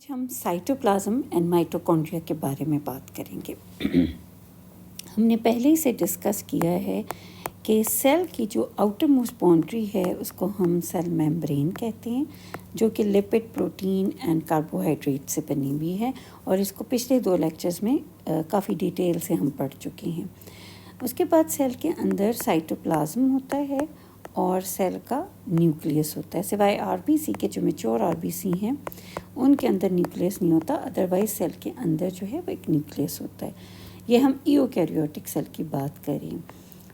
आज हम cytoplasm and mitochondria के बारे में बात करेंगे। हमने पहले ही से डिस्कस किया है कि सेल की जो आउटर मोस्ट बाउंड्री है उसको हम सेल मेम्ब्रेन कहते हैं, जो कि लिपिड, प्रोटीन एंड कार्बोहाइड्रेट से बनी हुई है, और इसको पिछले 2 लेक्चर्स में काफ़ी डिटेल से हम पढ़ चुके हैं। उसके बाद सेल के अंदर साइटोप्लाज्म होता है और सेल का न्यूक्लियस होता है। सिवाय आरबीसी के, जो मैच्योर आरबीसी हैं उनके अंदर न्यूक्लियस नहीं होता, अदरवाइज सेल के अंदर जो है वो एक न्यूक्लियस होता है। ये हम यूकैरियोटिक सेल की बात करें।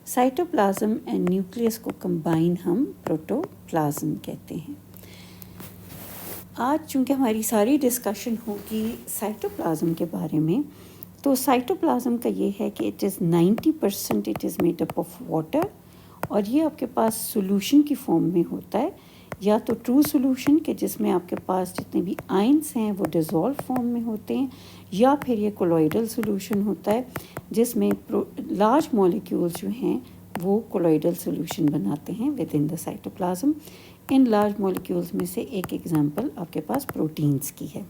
साइटोप्लाज्म एंड न्यूक्लियस को कंबाइन हम प्रोटोप्लाज्म कहते हैं। आज चूँकि हमारी सारी डिस्कशन होगी साइटोप्लाज्म के बारे में, तो साइटोप्लाज्म का ये है कि it is 90% it is made up of water, और ये आपके पास सॉल्यूशन की फॉर्म में होता है, या तो ट्रू सॉल्यूशन के जिसमें आपके पास जितने भी आयंस हैं वो डिज़ोल्व फॉर्म में होते हैं, या फिर ये कोलॉइडल सॉल्यूशन होता है जिसमें लार्ज मॉलिक्यूल्स जो हैं वो कोलॉइडल सॉल्यूशन बनाते हैं with in the cytoplasm. In large molecules में से एक एग्जांपल आपके पास प्रोटीन्स की है।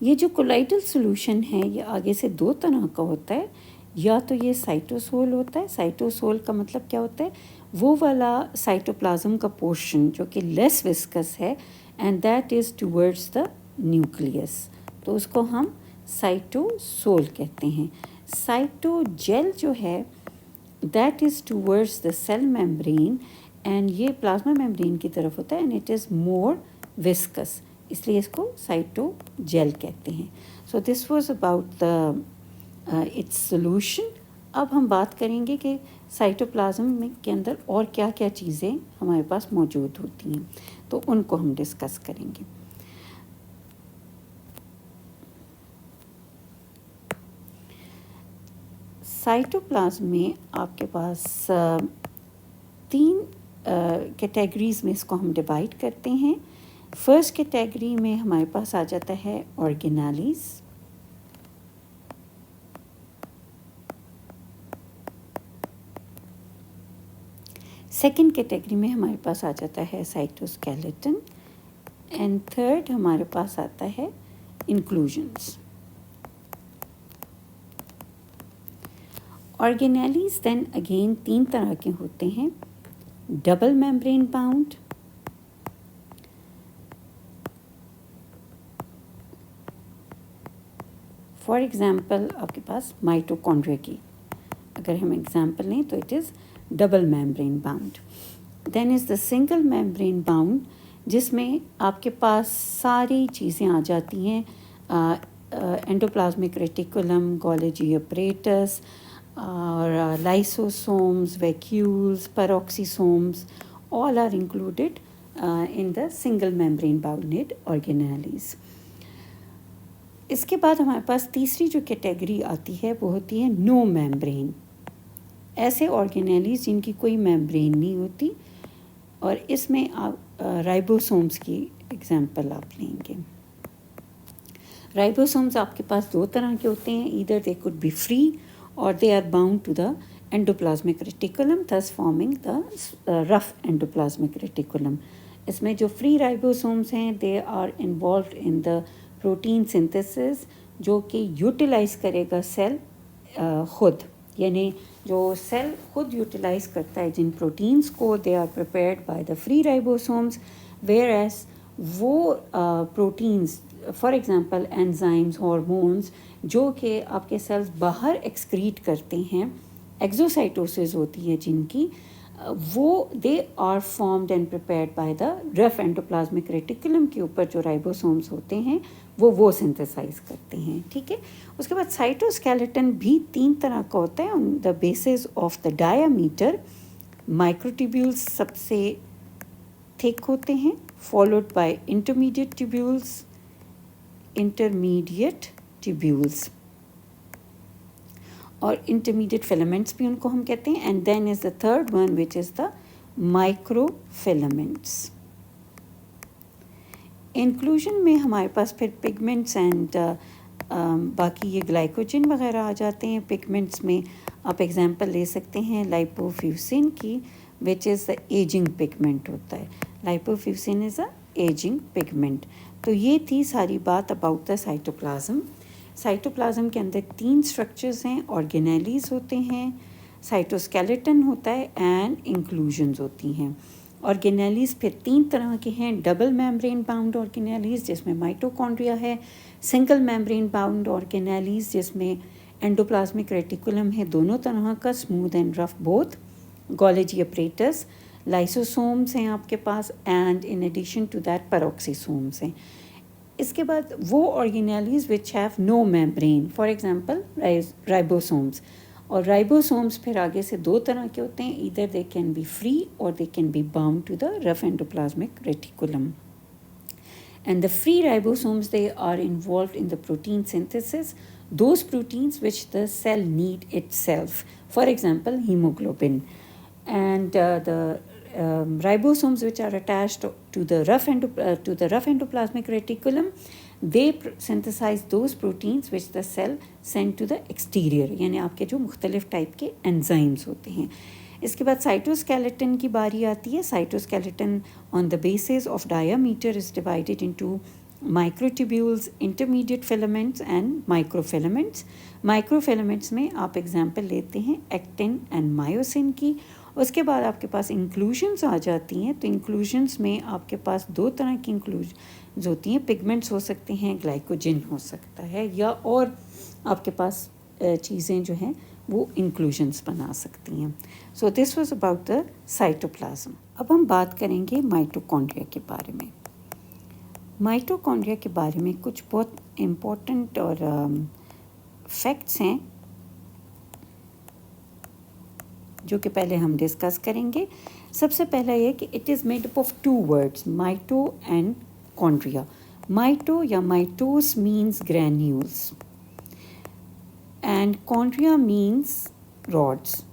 ये जो कोलॉइडल सॉल्यूशन है ये आगे से 2 तरह का होता है, या तो ये साइटोसोल होता है। साइटोसोल का मतलब क्या होता है? वो वाला साइटोप्लाज्म का पोर्शन जो कि लेस विस्कस है, and that is towards the nucleus, तो उसको हम साइटोसोल कहते हैं। साइटोजेल जो है that is towards the cell membrane, and ये प्लाज्मा मेम्ब्रेन की तरफ होता है, and it is more viscous, इसलिए इसको साइटोजेल कहते हैं। So this was about the its solution. अब हम बात करेंगे कि साइटोप्लाज्म में के अंदर और क्या क्या चीज़ें हमारे पास मौजूद होती हैं, तो उनको हम डिस्कस करेंगे। साइटोप्लाज्म में आपके पास 3 कैटेगरीज़ में इसको हम डिवाइड करते हैं। फर्स्ट कैटेगरी में हमारे पास आ जाता है ऑर्गेनेलीज़। सेकेंड कैटेगरी में हमारे पास आ जाता है साइटोस्केलेटन, एंड थर्ड हमारे पास आता है इंक्लूजन्स। ऑर्गेनेलीज देन अगेन 3 तरह के होते हैं। Double membrane bound, for example आपके पास माइटोकॉन्ड्रिया की अगर हम एग्जांपल लें तो it is double membrane bound. Then is the single membrane bound, जिसमें आपके पास सारी चीज़ें आ जाती हैं, एंडोप्लाज्मिक रेटिकुलम, गोल्गी अपरेटस, और lysosomes, vacuoles, peroxisomes, all are included in the single membrane bounded organelles. इसके बाद हमारे पास तीसरी जो कैटेगरी आती है वो होती है नो मेम्ब्रेन, ऐसे ऑर्गेनेलीज जिनकी कोई मेम्ब्रेन नहीं होती, और इसमें आप राइबोसोम्स की एग्जांपल आप लेंगे। राइबोसोम्स आपके पास 2 तरह के होते हैं, either they could be free और they are bound to the endoplasmic reticulum, thus forming the rough endoplasmic reticulum. इसमें जो फ्री राइबोसोम्स हैं they are involved in the protein synthesis, जो कि यूटिलाइज करेगा सेल खुद, यानी जो सेल खुद यूटिलाइज करता है जिन प्रोटीन्स को, they are prepared by the free ribosomes, whereas वो proteins for example enzymes, hormones, जो कि आपके सेल्स बाहर एक्सक्रीट करते हैं, एक्सोसाइटोसिस होती है जिनकी, वो they are formed and prepared by the rough endoplasmic reticulum के ऊपर जो राइबोसोम्स होते हैं वो सिंथेसाइज करते हैं। ठीक है, उसके बाद साइटोस्केलेटन भी 3 तरह का होता है on the basis of the diameter. Microtubules सबसे थिक होते हैं, फॉलोड बाय इंटरमीडिएट ट्यूब्यूल्स और इंटरमीडिएट फिलामेंट्स भी उनको हम कहते हैं, and then is the third one which is the microfilaments. Inclusion में हमारे पास फिर पिगमेंट्स एंड बाकी ये ग्लाइकोजन वगैरह आ जाते हैं। पिगमेंट्स में आप एग्जांपल ले सकते हैं लाइपोफ्यूसिन की, विच इज़ द एजिंग पिगमेंट होता है। लाइपोफ्यूसिन इज़ अ एजिंग पिगमेंट। तो ये थी सारी बात अबाउट द साइटोप्लाज्म। साइटोप्लाज्म के अंदर 3 स्ट्रक्चर्स हैं, ऑर्गेनेलीज होते हैं, साइटोस्केलेटन होता है एंड इंक्लूजन्स होती हैं। ऑर्गेनेलीज फिर 3 तरह के हैं, डबल मेम्ब्रेन बाउंड ऑर्गेनेलीज जिसमें माइटोकॉन्ड्रिया है, सिंगल मेम्ब्रेन बाउंड ऑर्गेनेलीज जिसमें एंडोप्लाज्मिक रेटिकुलम है, दोनों तरह का, smooth and rough both, Golgi apparatus, lysosomes हैं आपके पास, and in addition to that peroxisomes हैं। इसके बाद वो organelles which have no membrane, for example ribosomes. और राइबोसोम्स फिर आगे से 2 तरह के होते हैं, either they can be free और they can be bound to the rough endoplasmic reticulum. And the free ribosomes, they are involved in the protein synthesis, those proteins which the cell need itself, for example hemoglobin. And the ribosomes which are attached to the rough endoplasmic reticulum, they synthesize those proteins which the cell send to the exterior, यानी आपके जो मुख्तलिफ type के enzymes होते हैं। इसके बाद cytoskeleton की बारी आती है। Cytoskeleton on the basis of diameter is divided into microtubules, intermediate filaments and microfilaments. Microfilaments में आप एग्जांपल लेते हैं एक्टिन एंड मायोसिन की। उसके बाद आपके पास इंक्लूजन्स आ जाती हैं। तो इंक्लूजन्स में आपके पास 2 तरह की इंक्लूजन्स होती हैं, पिगमेंट्स हो सकते हैं, ग्लाइकोजन हो सकता है, या और आपके पास चीज़ें जो हैं वो इंक्लूजन्स बना सकती हैं। So this was about the cytoplasm. अब हम बात करेंगे माइटोकॉन्ड्रिया के बारे में। माइटोकॉन्ड्रिया के बारे में कुछ बहुत इम्पोर्टेंट और फैक्ट्स हैं जो कि पहले हम डिस्कस करेंगे। सबसे पहला ये कि it is made up of 2 words, mito and chondria. Mito या mitos means granules and chondria means rods.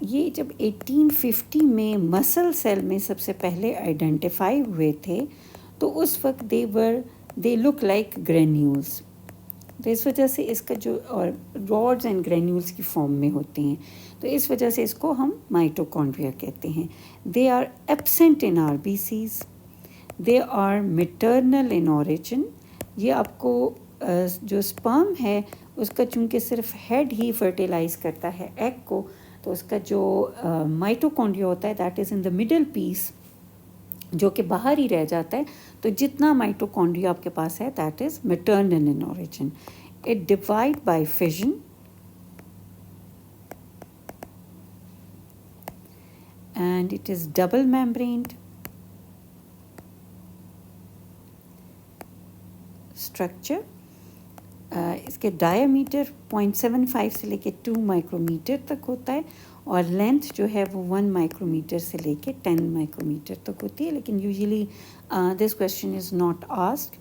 ये जब 1850 में मसल सेल में सबसे पहले आइडेंटिफाई हुए थे तो उस वक्त दे लुक लाइक ग्रैन्यूल्स। तो इस वजह से इसका जो और रॉड्स एंड ग्रैन्यूल्स की फॉर्म में होते हैं, तो इस वजह से इसको हम माइटोकॉन्ड्रिया कहते हैं। They are absent in RBCs, they are maternal in origin. ये आपको जो स्पर्म है उसका चूँकि सिर्फ हेड ही फर्टिलाइज करता है एग को, तो उसका जो माइटोकॉन्ड्रिया होता है that is in the middle piece, जो कि बाहर ही रह जाता है। तो जितना माइटोकॉन्ड्रिया आपके पास है that is maternal in origin. It divide by fission and it is double membraned structure. इसके डायमीटर 0.75 से लेके 2 माइक्रोमीटर तक होता है और लेंथ जो है वो 1 माइक्रोमीटर से लेके 10 माइक्रोमीटर तक होती है, लेकिन usually this question is not asked.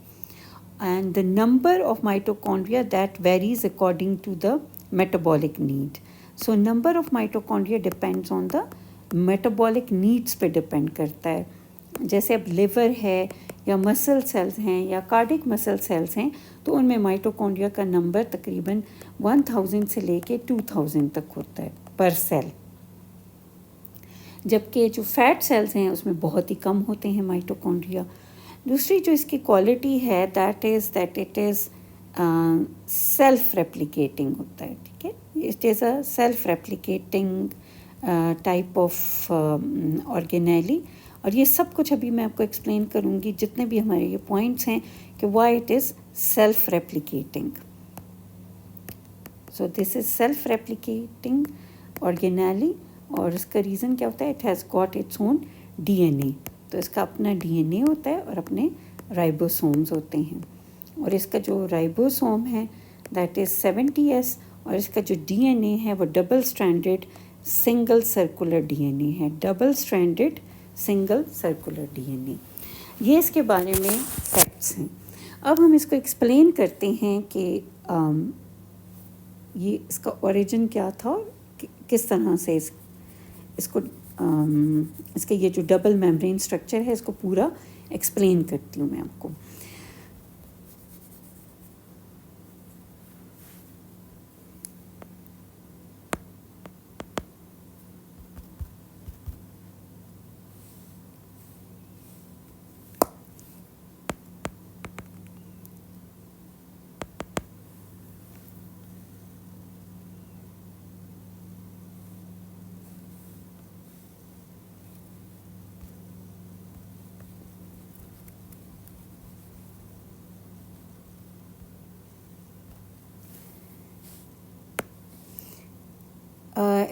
And the number of mitochondria that varies according to the metabolic need. So number of mitochondria depends on the metabolic needs पे डिपेंड करता है। जैसे अब लिवर है या मसल सेल्स हैं या cardiac muscle cells हैं तो उनमें माइटोकॉन्ड्रिया का नंबर तकरीबन 1000 से लेके 2000 तक होता है पर सेल, जबकि जो फैट सेल्स हैं उसमें बहुत ही कम होते हैं माइटोकॉन्ड्रिया। दूसरी जो इसकी क्वालिटी है that it is self replicating होता है, ठीक है। It is a self replicating type of organelle, और ये सब कुछ अभी मैं आपको एक्सप्लेन करूँगी जितने भी हमारे ये पॉइंट्स हैं कि why it is self replicating. So this is self replicating organelle, और इसका रीज़न क्या होता है, it has got its own DNA. तो इसका अपना डीएनए होता है और अपने राइबोसोम्स होते हैं, और इसका जो राइबोसोम है दैट इज़ 70S, और इसका जो डीएनए है वो double stranded single circular DNA है, double stranded single circular DNA. ये इसके बारे में फैक्ट्स हैं। अब हम इसको एक्सप्लेन करते हैं कि ये इसका ओरिजिन क्या था, किस तरह से इसको इसके ये जो डबल मेम्ब्रेन स्ट्रक्चर है इसको पूरा एक्सप्लेन करती हूँ मैं आपको।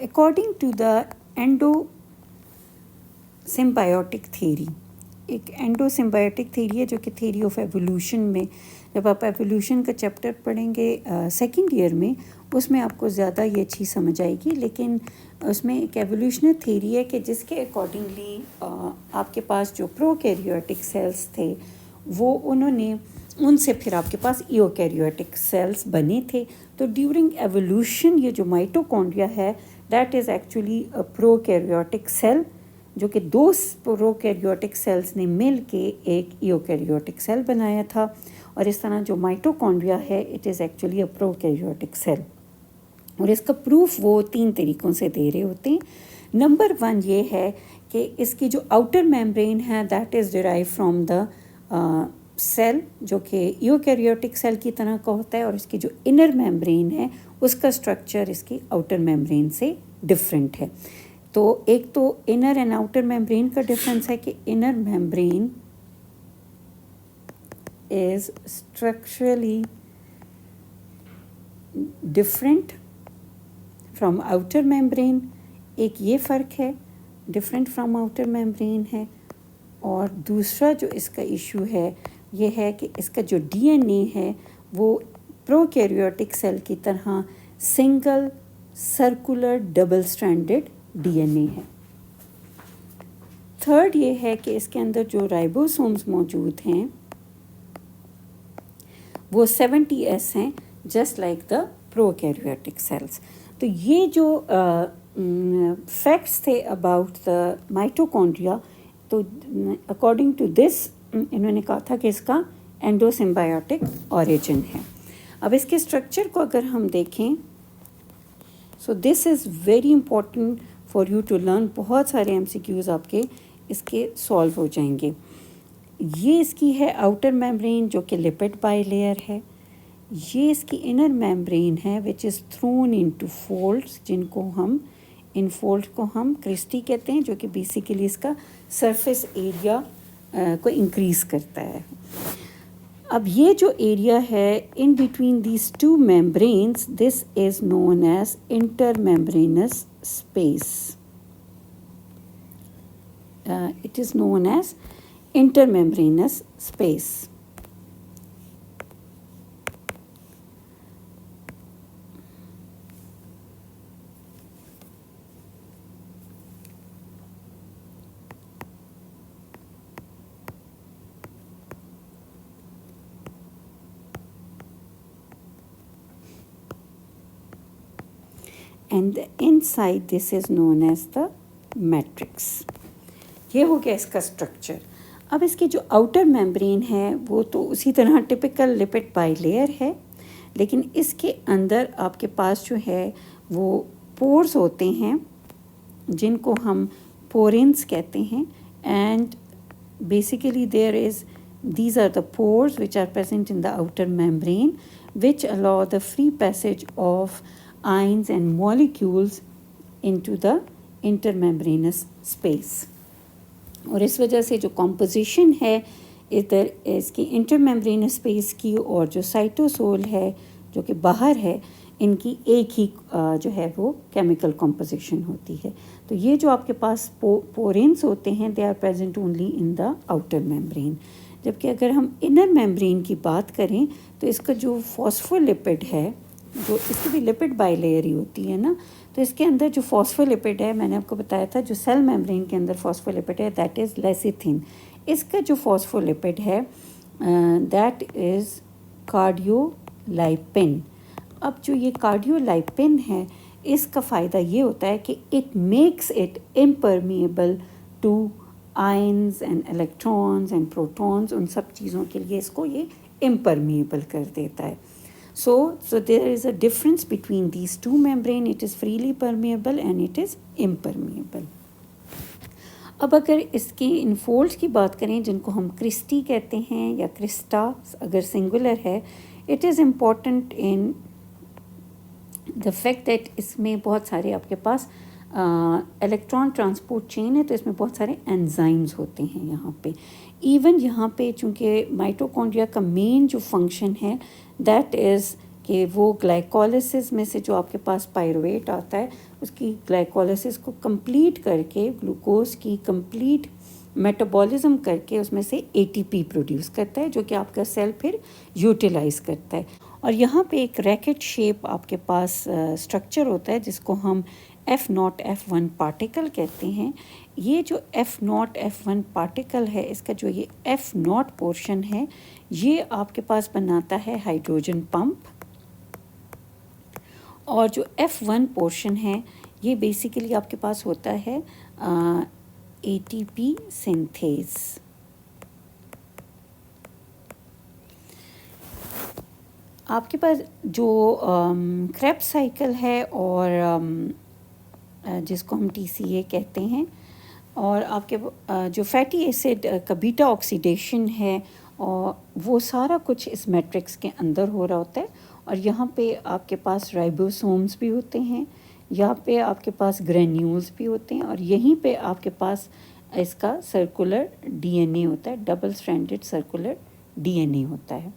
According to the endosymbiotic theory, एक एंडो सिम्बायोटिक थ्योरी है जो कि थ्योरी ऑफ एवोल्यूशन में, जब आप एवोल्यूशन का चैप्टर पढ़ेंगे सेकंड ईयर में, उसमें आपको ज़्यादा ये चीज़ समझ आएगी। लेकिन उसमें एक एवोल्यूशनरी थ्योरी है कि जिसके अकॉर्डिंगली आपके पास जो प्रोकैरियोटिक सेल्स थे वो उन्होंने उनसे फिर आपके पास यूकैरियोटिक सेल्स बने थे। तो ड्यूरिंग एवोल्यूशन ये जो माइटोकॉन्ड्रिया है that is actually a prokaryotic cell, जो कि दो प्रोकैरियोटिक सेल्स ने मिल के एक यूकैरियोटिक सेल बनाया था। और इस तरह जो माइटोकॉन्ड्रिया है it is actually a prokaryotic cell. और इसका प्रूफ वो 3 तरीक़ों से दे रहे होते हैं। नंबर 1 ये है कि इसकी जो आउटर मेम्ब्रेन है that is derive from the cell, जो कि यूकैरियोटिक सेल की तरह का होता है, और इसकी जो इनर मेम्ब्रेन है उसका स्ट्रक्चर इसकी आउटर मेम्ब्रेन से डिफरेंट है। तो एक तो इनर एंड आउटर मेम्ब्रेन का डिफरेंस है कि inner membrane is structurally different from outer membrane, एक ये फ़र्क है, डिफरेंट फ्रॉम आउटर मेम्ब्रेन है। और दूसरा जो इसका इशू है ये है कि इसका जो डीएनए है वो प्रोकैरियोटिक सेल की तरह single circular double stranded DNA है। थर्ड ये है कि इसके अंदर जो राइबोसोम्स मौजूद हैं वो 70S हैं, just like the prokaryotic cells. तो ये जो फैक्ट्स थे अबाउट द माइटोकॉन्ड्रिया, तो अकॉर्डिंग टू दिस इन्होंने कहा था कि इसका एंडोसिम्बायोटिक ओरिजिन है। अब इसके स्ट्रक्चर को अगर हम देखें, so this is very important for you to learn. बहुत सारे MCQs आपके इसके सॉल्व हो जाएंगे। ये इसकी है आउटर मेम्ब्रेन जो कि लिपिड बाइलेयर है। ये इसकी इनर मेम्ब्रेन है which is thrown into folds, जिनको हम इन फोल्ड को हम क्रिस्टी कहते हैं, जो कि बेसिकली इसका सरफेस एरिया को इंक्रीज़ करता है। अब ये जो एरिया है in between these two membranes, this is known as intermembrane space. It is known as intermembranous space. And the inside this is known as the matrix. ये हो गया इसका स्ट्रक्चर। अब इसकी जो आउटर मेम्ब्रेन है वो तो उसी तरह टिपिकल लिपिड बाइलेयर है, लेकिन इसके अंदर आपके पास जो है वो पोर्स होते हैं जिनको हम पोरेंस कहते हैं। And basically there is these are the pores which are present in the outer membrane which allow the free passage of ions and molecules into the intermembranous space. और इस वजह से जो कॉम्पोजिशन है इधर इसकी इंटरमेम्ब्रेनस स्पेस की और जो साइटोसोल है जो कि बाहर है, इनकी एक ही जो है वो केमिकल कॉम्पोजिशन होती है। तो ये जो आपके पास पोरेंस होते हैं they are present only in the outer membrane. जबकि अगर हम इनर मेम्ब्रेन की बात करें तो इसका जो फॉस्फोलिपिड है, जो इसकी भी लिपिड बाइलेयर ही होती है ना, तो इसके अंदर जो फॉस्फोलिपिड है, मैंने आपको बताया था जो सेल मेम्ब्रेन के अंदर फॉस्फोलिपिड है दैट इज़ लेसिथिन। इसका जो फॉस्फोलिपिड है दैट इज़ कार्डियोलाइपिन। अब जो ये कार्डियोलाइपिन है इसका फ़ायदा ये होता है कि it makes it impermeable to ions and electrons and protons, उन सब चीज़ों के लिए इसको ये इम्परमिएबल कर देता है। So there is a difference between these two membrane. It is freely permeable and it is impermeable. अब अगर इसकी इन फोल्ड्स की बात करें जिनको हम क्रिस्टी कहते हैं या क्रिस्टा अगर सिंगुलर है, it is important in the fact that इसमें बहुत सारे आपके पास इलेक्ट्रॉन ट्रांसपोर्ट चेन है, तो इसमें बहुत सारे एंजाइम्स होते हैं यहाँ पे। इवन यहाँ पे चूँकि माइटोकॉन्ड्रिया का मेन जो फंक्शन है दैट इज़ कि वो ग्लाइकोलिसिस में से जो आपके पास पायरुवेट आता है उसकी ग्लाइकोलिसिस को कंप्लीट करके ग्लूकोज की कंप्लीट मेटाबॉलिज्म करके उसमें से एटीपी प्रोड्यूस करता है जो कि आपका सेल फिर यूटिलाइज करता है। और यहाँ पे एक रैकेट शेप आपके पास स्ट्रक्चर होता है जिसको हम F0 F1 पार्टिकल कहते हैं। ये जो F0 F1 पार्टिकल है इसका जो ये F0 पोर्शन है ये आपके पास बनाता है हाइड्रोजन पंप, और जो F1 पोर्शन है ये बेसिकली आपके पास होता है ATP सिंथेज। आपके पास जो क्रेब्स साइकिल है और जिसको हम TCA कहते हैं, और आपके जो फैटी एसिड का बीटा ऑक्सीडेशन है और वो सारा कुछ इस मैट्रिक्स के अंदर हो रहा होता है। और यहाँ पे आपके पास राइबोसोम्स भी होते हैं, यहाँ पे आपके पास ग्रेन्यूल्स भी होते हैं, और यहीं पे आपके पास इसका सर्कुलर DNA होता है, डबल स्ट्रैंडेड सर्कुलर DNA होता है।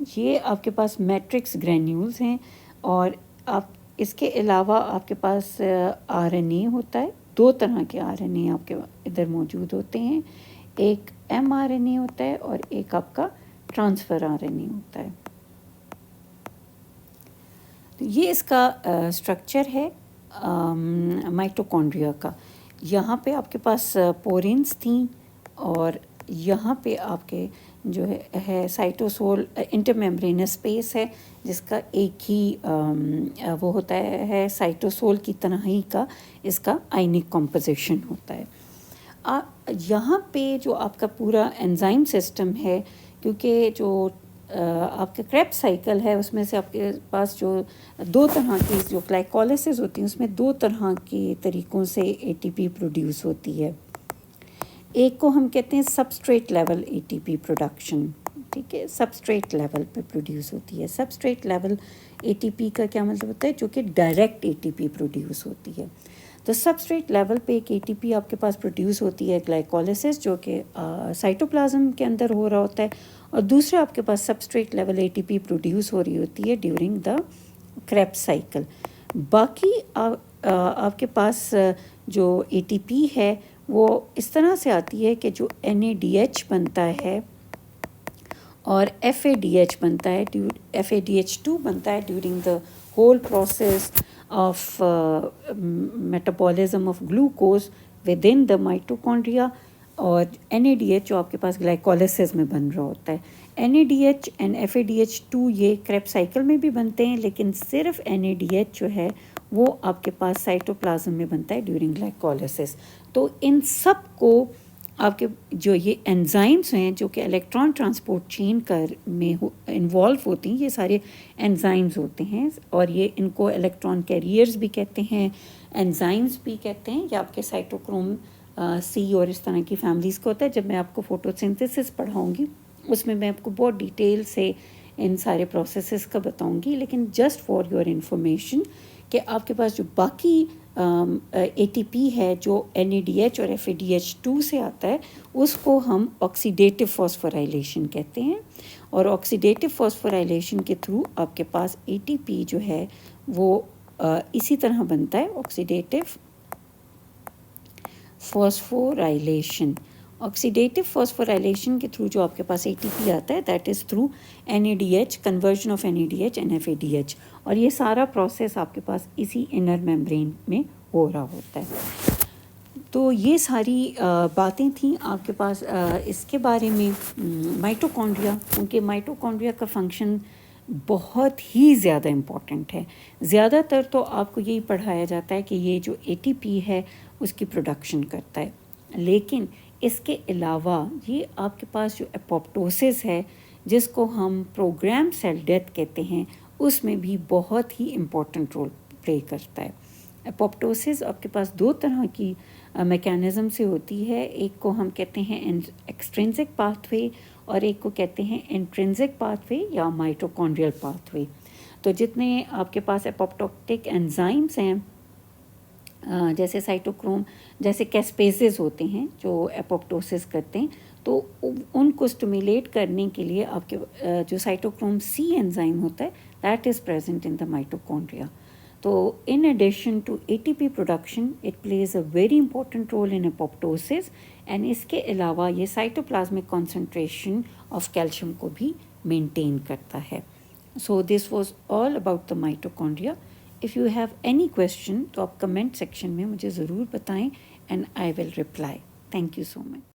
ये आपके पास मैट्रिक्स ग्रेन्यूल्स हैं, और आप इसके अलावा आपके पास RNA होता है। दो तरह के RNA आपके इधर मौजूद होते हैं, एक mRNA होता है और एक आपका ट्रांसफ़र RNA होता है। तो ये इसका स्ट्रक्चर है माइटोकॉन्ड्रिया का। यहाँ पे आपके पास पोरिन्स थी, और यहाँ पे आपके जो है साइटोसोल इंटरमेम्ब्रेनस स्पेस है जिसका एक ही वो होता है साइटोसोल की तरह ही का इसका आयनिक कॉम्पोजिशन होता है। यहाँ पे जो आपका पूरा एंजाइम सिस्टम है, क्योंकि जो आपका क्रेब्स साइकिल है उसमें से आपके पास जो दो तरह की जो ग्लाइकोलिसिस होती है उसमें दो तरह के तरीक़ों से ATP प्रोड्यूस होती है। एक को हम कहते हैं सबस्ट्रेट लेवल ATP प्रोडक्शन, ठीक है, सबस्ट्रेट लेवल पे प्रोड्यूस होती है। सबस्ट्रेट लेवल ATP का क्या मतलब होता है, जो कि डायरेक्ट ATP प्रोड्यूस होती है। तो सबस्ट्रेट लेवल पे एक ATP आपके पास प्रोड्यूस होती है ग्लाइकोलिसिस, जो कि साइटोप्लाज्म के अंदर हो रहा होता है, और दूसरा आपके पास सबस्ट्रेट लेवल ATP प्रोड्यूस हो रही होती है ड्यूरिंग द क्रेब्स साइकिल। बाकी आपके पास जो ATP है वो इस तरह से आती है कि जो NADH बनता है और FADH बनता है, FADH2 बनता है during the whole process of metabolism of glucose within the mitochondria, और NADH जो आपके पास ग्लाइकोलिसिस में बन रहा होता है। NADH एंड FADH2 ये क्रेब्स साइकिल में भी बनते हैं, लेकिन सिर्फ NADH जो है वो आपके पास साइटोप्लाज्म में बनता है ड्यूरिंग ग्लाइकोलिसिस। तो इन सब को आपके जो ये एंजाइम्स हैं जो कि इलेक्ट्रॉन ट्रांसपोर्ट चेन कर में इन्वॉल्व होती हैं, ये सारे एंजाइम्स होते हैं, और ये इनको इलेक्ट्रॉन कैरियर्स भी कहते हैं, एंजाइम्स भी कहते हैं। या आपके साइटोक्रोम C और इस तरह की फैमिलीज़ का होता है। जब मैं आपको फोटोसिंथेसिस पढ़ाऊँगी उसमें मैं आपको बहुत डिटेल से इन सारे प्रोसेसेस का बताऊँगी, लेकिन जस्ट फॉर योर इंफॉर्मेशन कि आपके पास जो बाकी ATP है जो NADH और FADH2 से आता है उसको हम ऑक्सीडेटिव फॉस्फोराइलेशन कहते हैं, और ऑक्सीडेटिव फॉस्फोराइलेशन के थ्रू आपके पास ATP जो है वो इसी तरह बनता है, ऑक्सीडेटिव फॉस्फोराइलेशन। ऑक्सीडेटिव फॉस्फोराइलेशन के थ्रू जो आपके पास ATP आता है that is through NADH, conversion of NADH and FADH, और ये सारा प्रोसेस आपके पास इसी इनर मेम्ब्रेन में हो रहा होता है। तो ये सारी बातें थी आपके पास इसके बारे में माइटोकॉन्ड्रिया, क्योंकि माइटोकॉन्ड्रिया का फंक्शन बहुत ही ज़्यादा इम्पॉर्टेंट है। ज़्यादातर तो आपको यही पढ़ाया जाता है कि ये जो ATP है उसकी प्रोडक्शन करता है, लेकिन इसके अलावा ये आपके पास जो एपोप्टोसिस है जिसको हम प्रोग्राम सेल डेथ कहते हैं उसमें भी बहुत ही इम्पोर्टेंट रोल प्ले करता है। एपोप्टोसिस आपके पास दो तरह की मैकेनिज़्म से होती है, एक को हम कहते हैं एक्सट्रिंसिक पाथवे और एक को कहते हैं इंट्रिंसिक पाथवे या माइटोकॉन्ड्रियल पाथवे। तो जितने आपके पास एपोप्टोटिक एंजाइम्स हैं जैसे साइटोक्रोम, जैसे कैस्पेसेस होते हैं जो एपोप्टोसिस करते हैं, तो उनको स्टिमुलेट करने के लिए आपके जो साइटोक्रोम सी एंजाइम होता है that is present in the mitochondria. तो in addition to ATP production, it plays a very important role in apoptosis and इसके अलावा ये साइटोप्लाज्मिक concentration of calcium को भी maintain करता है. So this was all about the mitochondria. If you have any question तो आप comment section में मुझे ज़रूर बताएं and I will reply. Thank you so much.